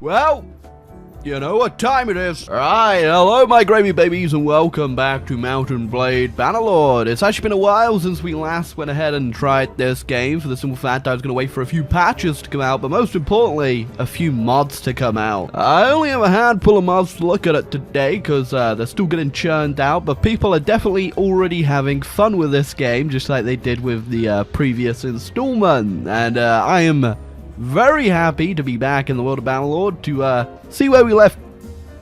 Well, you know what time it is. Alright, hello my gravy babies and welcome back to Mountain Blade Bannerlord. It's actually been a while since we last went ahead and tried this game for the simple fact I was going to wait for a few patches to come out, but most importantly, a few mods to come out. I only have a handful of mods to look at it today because they're still getting churned out, but people are definitely already having fun with this game just like they did with the previous installment, and I am very happy to be back in the world of Bannerlord to see where we left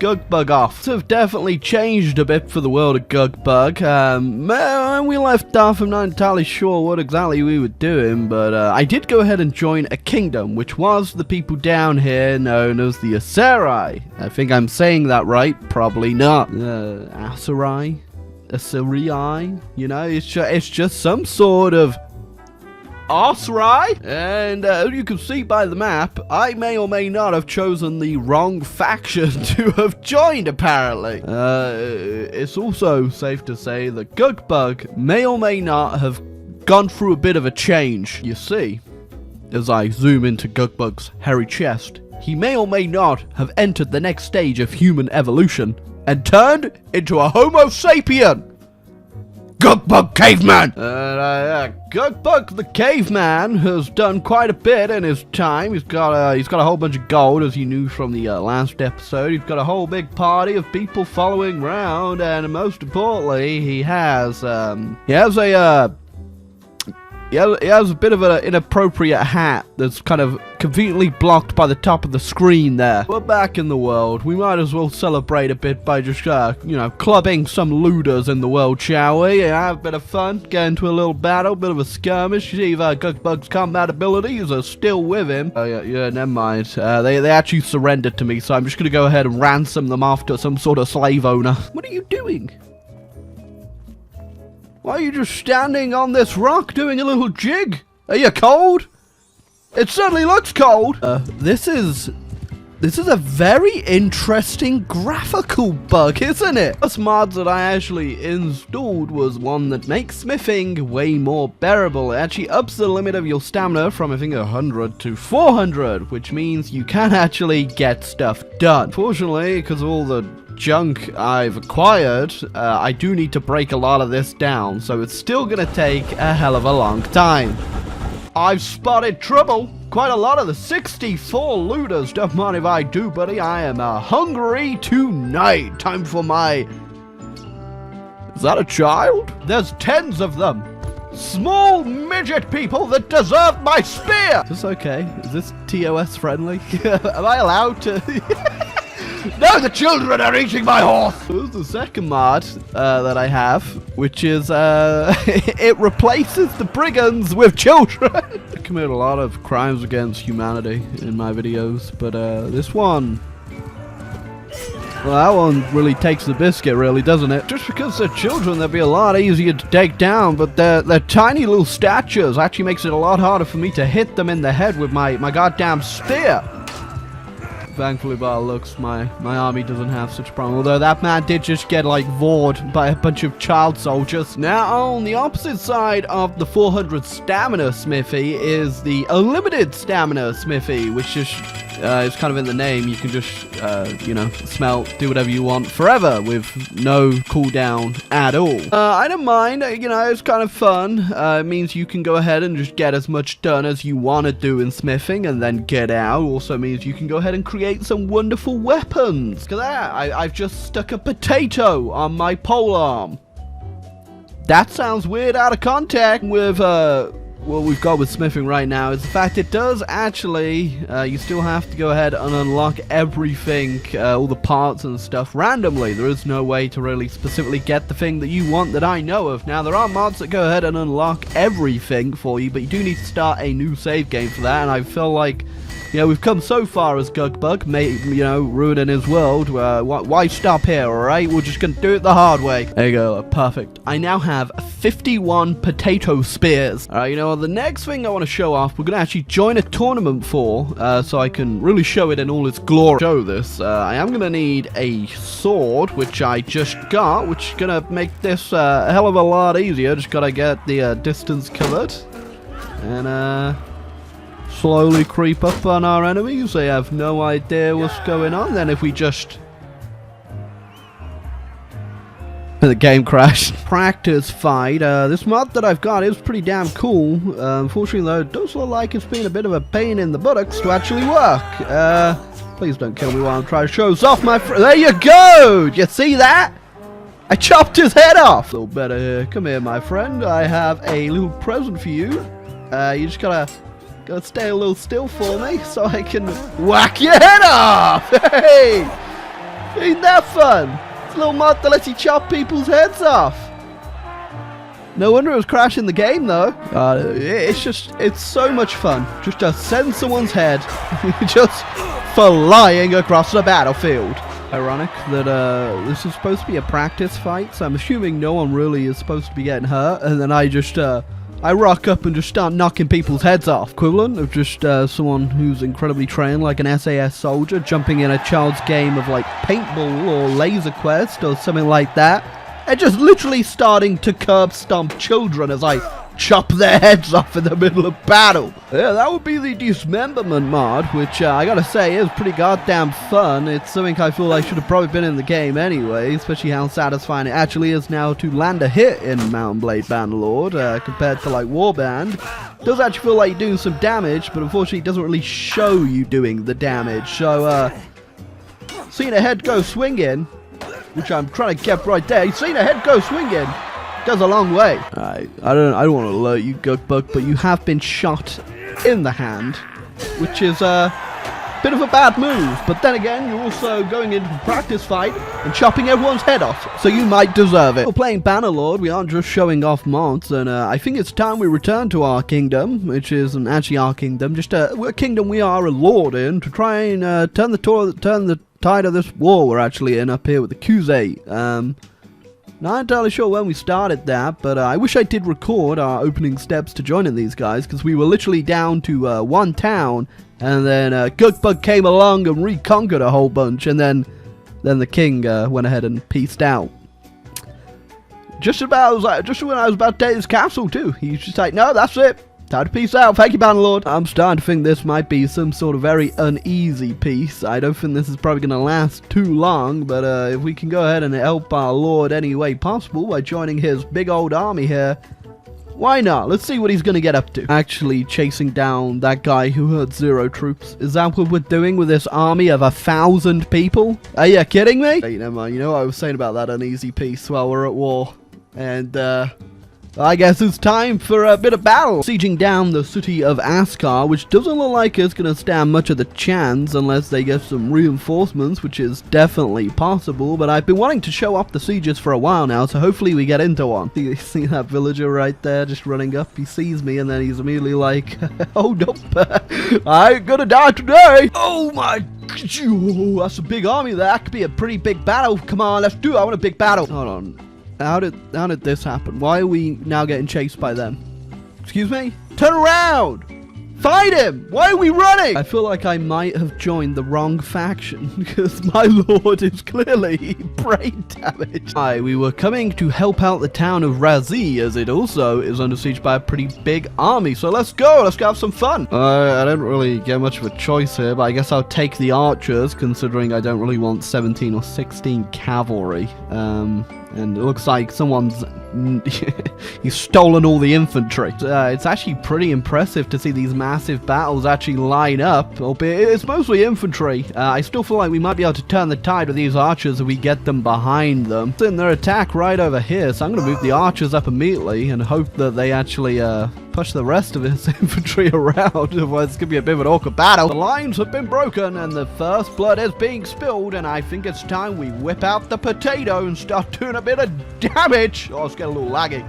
Gugbug off. Things have definitely changed a bit for the world of Gugbug. When we left off, I'm not entirely sure what exactly we were doing, but I did go ahead and join a kingdom, which was the people down here known as the Asserai. I think I'm saying that right, probably not. Asserai? Asserai? You know, it's just some sort of Asserai, and you can see by the map, I may or may not have chosen the wrong faction to have joined, apparently. It's also safe to say that Gugbug may or may not have gone through a bit of a change. You see, as I zoom into Gugbug's hairy chest, he may or may not have entered the next stage of human evolution and turned into a Homo sapien. Gugbug Caveman! Gugbug the Caveman has done quite a bit in his time. He's got a whole bunch of gold, as you knew from the last episode. He's got a whole big party of people following around, and most importantly, he has a bit of an inappropriate hat that's kind of conveniently blocked by the top of the screen there. We're back in the world. We might as well celebrate a bit by just, clubbing some looters in the world, shall we? Have a bit of fun, get into a little battle, bit of a skirmish, see if Gugbug's combat abilities are still with him. Oh, yeah, never mind. They actually surrendered to me, so I'm just gonna go ahead and ransom them off to some sort of slave owner. What are you doing? Why are you just standing on this rock doing a little jig? Are you cold? It certainly looks cold. This is a very interesting graphical bug, isn't it? First mods that I actually installed was one that makes smithing way more bearable. It actually ups the limit of your stamina from, I think, 100 to 400, which means you can actually get stuff done. Fortunately, because of all the junk I've acquired, I do need to break a lot of this down, so it's still gonna take a hell of a long time. I've spotted trouble. Quite a lot of the 64 looters. Don't mind if I do, buddy. I am hungry tonight. Time for my... Is that a child? There's tens of them. Small midget people that deserve my spear. Is this okay? Is this TOS friendly? Am I allowed to... No, the children are eating my horse! This is the second mod that I have, which is, it replaces the brigands with children! I commit a lot of crimes against humanity in my videos, but this one... Well, that one really takes the biscuit, really, doesn't it? Just because they're children, they'd be a lot easier to take down, but their tiny little statures actually makes it a lot harder for me to hit them in the head with my goddamn spear! Thankfully, by our looks, my army doesn't have such a problem. Although that man did just get, like, vored by a bunch of child soldiers. Now, on the opposite side of the 400 stamina smithy is the unlimited stamina smithy, which just is kind of in the name. You can just, smelt, do whatever you want forever with no cooldown at all. I don't mind. It's kind of fun. It means you can go ahead and just get as much done as you want to do in smithing and then get out. Also means you can go ahead and create some wonderful weapons. Look at that. I've just stuck a potato on my polearm. That sounds weird out of context with what we've got with smithing right now is the fact it does actually, you still have to go ahead and unlock everything, all the parts and stuff randomly. There is no way to really specifically get the thing that you want that I know of. Now, there are mods that go ahead and unlock everything for you, but you do need to start a new save game for that, and I feel like, we've come so far as Gugbug, ruining his world. Why stop here, alright? We're just gonna do it the hard way. There you go, perfect. I now have 51 potato spears. Alright, the next thing I want to show off, we're gonna actually join a tournament for, so I can really show it in all its glory. Show this, I am gonna need a sword, which I just got, which is gonna make this a hell of a lot easier. Just gotta get the distance covered. And, slowly creep up on our enemies. They have no idea what's going on. Then if we just... The game crashed. Practice fight. This mod that I've got is pretty damn cool. Unfortunately though, it does look like it's been a bit of a pain in the buttocks to actually work. Please don't kill me while I'm trying to show off my there you go! Do you see that? I chopped his head off! A little better here. Come here, my friend. I have a little present for you. You just gotta stay a little still for me so I can whack your head off! Hey! Ain't that fun? It's a little mod that lets you chop people's heads off. No wonder it was crashing the game though. It's so much fun just to send someone's head just flying across the battlefield. Ironic that this is supposed to be a practice fight, so I'm assuming no one really is supposed to be getting hurt, and then I just I rock up and just start knocking people's heads off. Equivalent of just someone who's incredibly trained like an SAS soldier jumping in a child's game of like paintball or laser quest or something like that, and just literally starting to curb stomp children as I chop their heads off in the middle of battle. Yeah, that would be the dismemberment mod, which I gotta say is pretty goddamn fun. It's something I feel like should have probably been in the game anyway, especially how satisfying it actually is now to land a hit in Mount & Blade Bannerlord compared to like Warband. It does actually feel like you're doing some damage, but unfortunately it doesn't really show you doing the damage. So seeing a head go swinging, which I'm trying to get right there, seeing a head go swinging goes a long way. I don't want to alert you, Gugbug, but you have been shot in the hand, which is a bit of a bad move. But then again, you're also going into a practice fight and chopping everyone's head off, so you might deserve it. We're playing Bannerlord. We aren't just showing off mods, and I think it's time we return to our kingdom, which isn't actually our kingdom, just a kingdom we are a lord in, to try and turn the tide of this war we're actually in up here with the Kuze. Not entirely sure when we started that, but I wish I did record our opening steps to joining these guys, because we were literally down to one town, and then Gugbug came along and reconquered a whole bunch, and then the king went ahead and peaced out. Just when I was about to take his castle too, he's just like, no, that's it. Time to peace out. Thank you, Bannerlord. I'm starting to think this might be some sort of very uneasy peace. I don't think this is probably going to last too long, but if we can go ahead and help our lord any way possible by joining his big old army here, why not? Let's see what he's going to get up to. Actually chasing down that guy who had 0 troops. Is that what we're doing with this army of 1,000 people? Are you kidding me? Hey, never mind. You know what I was saying about that uneasy peace while we're at war. And, I guess it's time for a bit of battle. Sieging down the city of Askar, which doesn't look like it's going to stand much of the chance unless they get some reinforcements, which is definitely possible, but I've been wanting to show off the sieges for a while now, so hopefully we get into one. You see that villager right there just running up? He sees me and then he's immediately like, hold up, I ain't gonna die today. Oh my, that's a big army there. That could be a pretty big battle. Come on, let's do it. I want a big battle. Hold on. How did this happen? Why are we now getting chased by them? Excuse me? Turn around! Fight him! Why are we running? I feel like I might have joined the wrong faction, because my lord is clearly brain damaged. We were coming to help out the town of Razi, as it also is under siege by a pretty big army. So let's go have some fun. I don't really get much of a choice here, but I guess I'll take the archers, considering I don't really want 17 or 16 cavalry. And it looks like someone's he's stolen all the infantry. It's actually pretty impressive to see these massive battles actually line up, albeit it's mostly infantry. I still feel like we might be able to turn the tide with these archers if we get them behind them. In their attack right over here, so I'm going to move the archers up immediately and hope that they actually push the rest of his infantry around, otherwise it's going to be a bit of an awkward battle. The lines have been broken and the first blood is being spilled, and I think it's time we whip out the potato and start doing a bit of damage. Oh, it's getting a little laggy.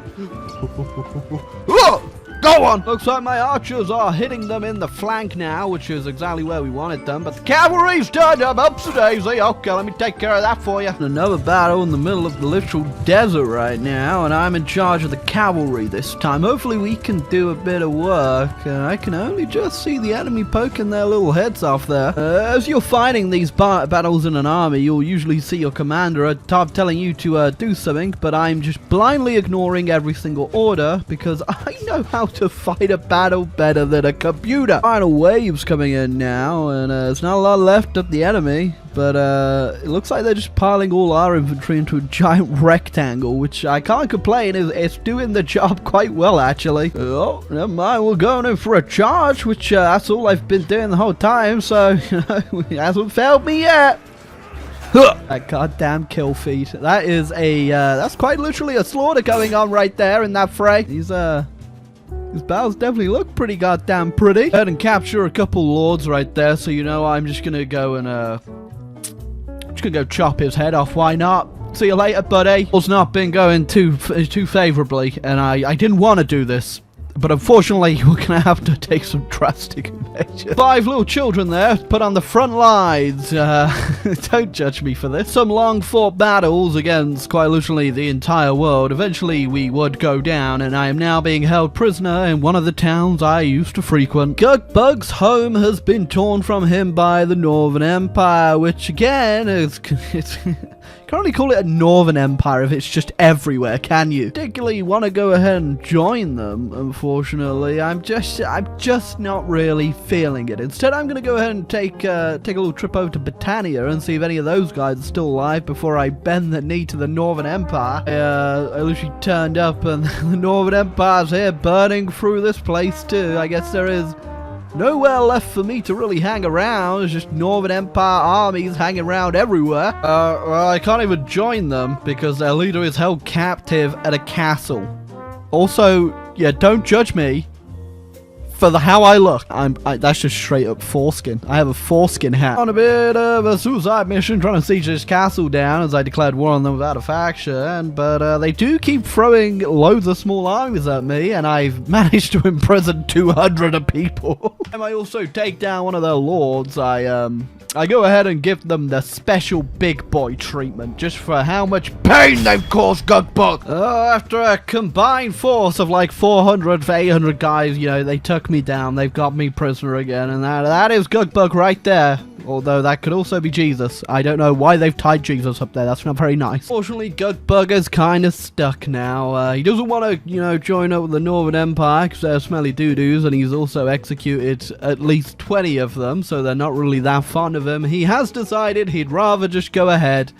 Go on! Looks like my archers are hitting them in the flank now, which is exactly where we wanted them, but the cavalry's turned up, upsy-daisy. Okay, let me take care of that for you. Another battle in the middle of the literal desert right now, and I'm in charge of the cavalry this time. Hopefully we can do a bit of work. I can only just see the enemy poking their little heads off there. As you're fighting these battles in an army, you'll usually see your commander at top telling you to do something, but I'm just blindly ignoring every single order, because I know how to fight a battle better than a computer. Final waves coming in now, and there's not a lot left of the enemy, but it looks like they're just piling all our infantry into a giant rectangle, which I can't complain, it's doing the job quite well, actually. Oh, never mind, we're going in for a charge, which that's all I've been doing the whole time, so, you know, it hasn't failed me yet. That goddamn kill feed. That is that's quite literally a slaughter going on right there in that fray. These battles definitely look pretty goddamn pretty. Go ahead and capture a couple lords right there, so you know I'm just gonna go and chop his head off. Why not? See you later, buddy. It's not been going too favorably, and I didn't want to do this. But unfortunately, we're going to have to take some drastic measures. 5 little children there, put on the front lines. Don't judge me for this. Some long-fought battles against, quite literally, the entire world. Eventually, we would go down, and I am now being held prisoner in one of the towns I used to frequent. Gugbug's home has been torn from him by the Northern Empire, which, again, is... Can't really call it a Northern Empire if it's just everywhere, can you? Particularly want to go ahead and join them, unfortunately. I'm just not really feeling it. Instead, I'm going to go ahead and take a little trip over to Britannia and see if any of those guys are still alive before I bend the knee to the Northern Empire. I literally turned up and the Northern Empire's here burning through this place too. I guess there is nowhere left for me to really hang around. It's just Northern Empire armies hanging around everywhere. Well, I can't even join them because their leader is held captive at a castle. Also, yeah, don't judge me for how I look. That's just straight up foreskin. I have a foreskin hat. On a bit of a suicide mission trying to siege this castle down as I declared war on them without a faction, but they do keep throwing loads of small armies at me, and I've managed to imprison 200 people. And I also take down one of their lords. I go ahead and give them the special big boy treatment just for how much pain they've caused Gugbug. After a combined force of like 400 to 800 guys, you know, they took me down. They've got me prisoner again, and that is Gugbug right there. Although that could also be Jesus. I don't know why they've tied Jesus up there. That's not very nice. Fortunately, Gugbug is kind of stuck now. He doesn't want to, you know, join up with the Northern Empire because they're smelly doo-doos, and he's also executed at least 20 of them, so they're not really that fond of him. He has decided he'd rather just go ahead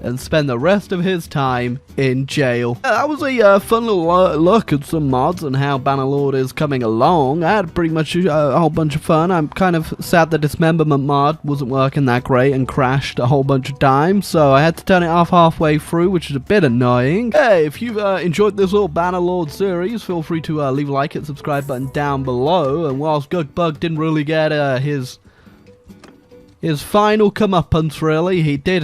and spend the rest of his time in jail. That was a fun little look at some mods and how Bannerlord is coming along. I had pretty much a whole bunch of fun. I'm kind of sad the dismemberment mod wasn't working that great and crashed a whole bunch of times, so I had to turn it off halfway through, which is a bit annoying. Hey, if you've enjoyed this little Bannerlord series, feel free to leave a like and subscribe button down below. And whilst Gugbug didn't really get his final comeuppance, really. He did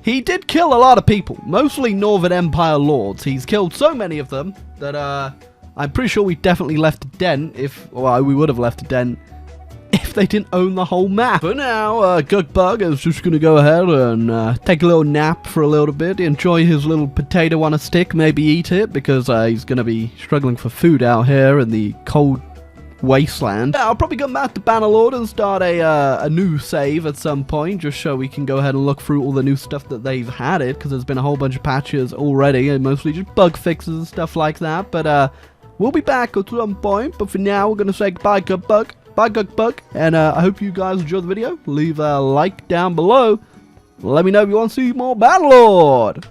he did kill a lot of people, mostly Northern Empire lords. He's killed so many of them that I'm pretty sure we definitely left a dent we would have left a dent if they didn't own the whole map. For now, Gugbug is just going to go ahead and take a little nap for a little bit, enjoy his little potato on a stick, maybe eat it, because he's going to be struggling for food out here in the cold wasteland. I'll probably come back to Bannerlord and start a new save at some point, just so we can go ahead and look through all the new stuff that they've added, because there's been a whole bunch of patches already, and mostly just bug fixes and stuff like that. But we'll be back at some point, but for now, we're going to say goodbye, Gugbug. Bye, Gugbug. And I hope you guys enjoyed the video. Leave a like down below. Let me know if you want to see more Bannerlord.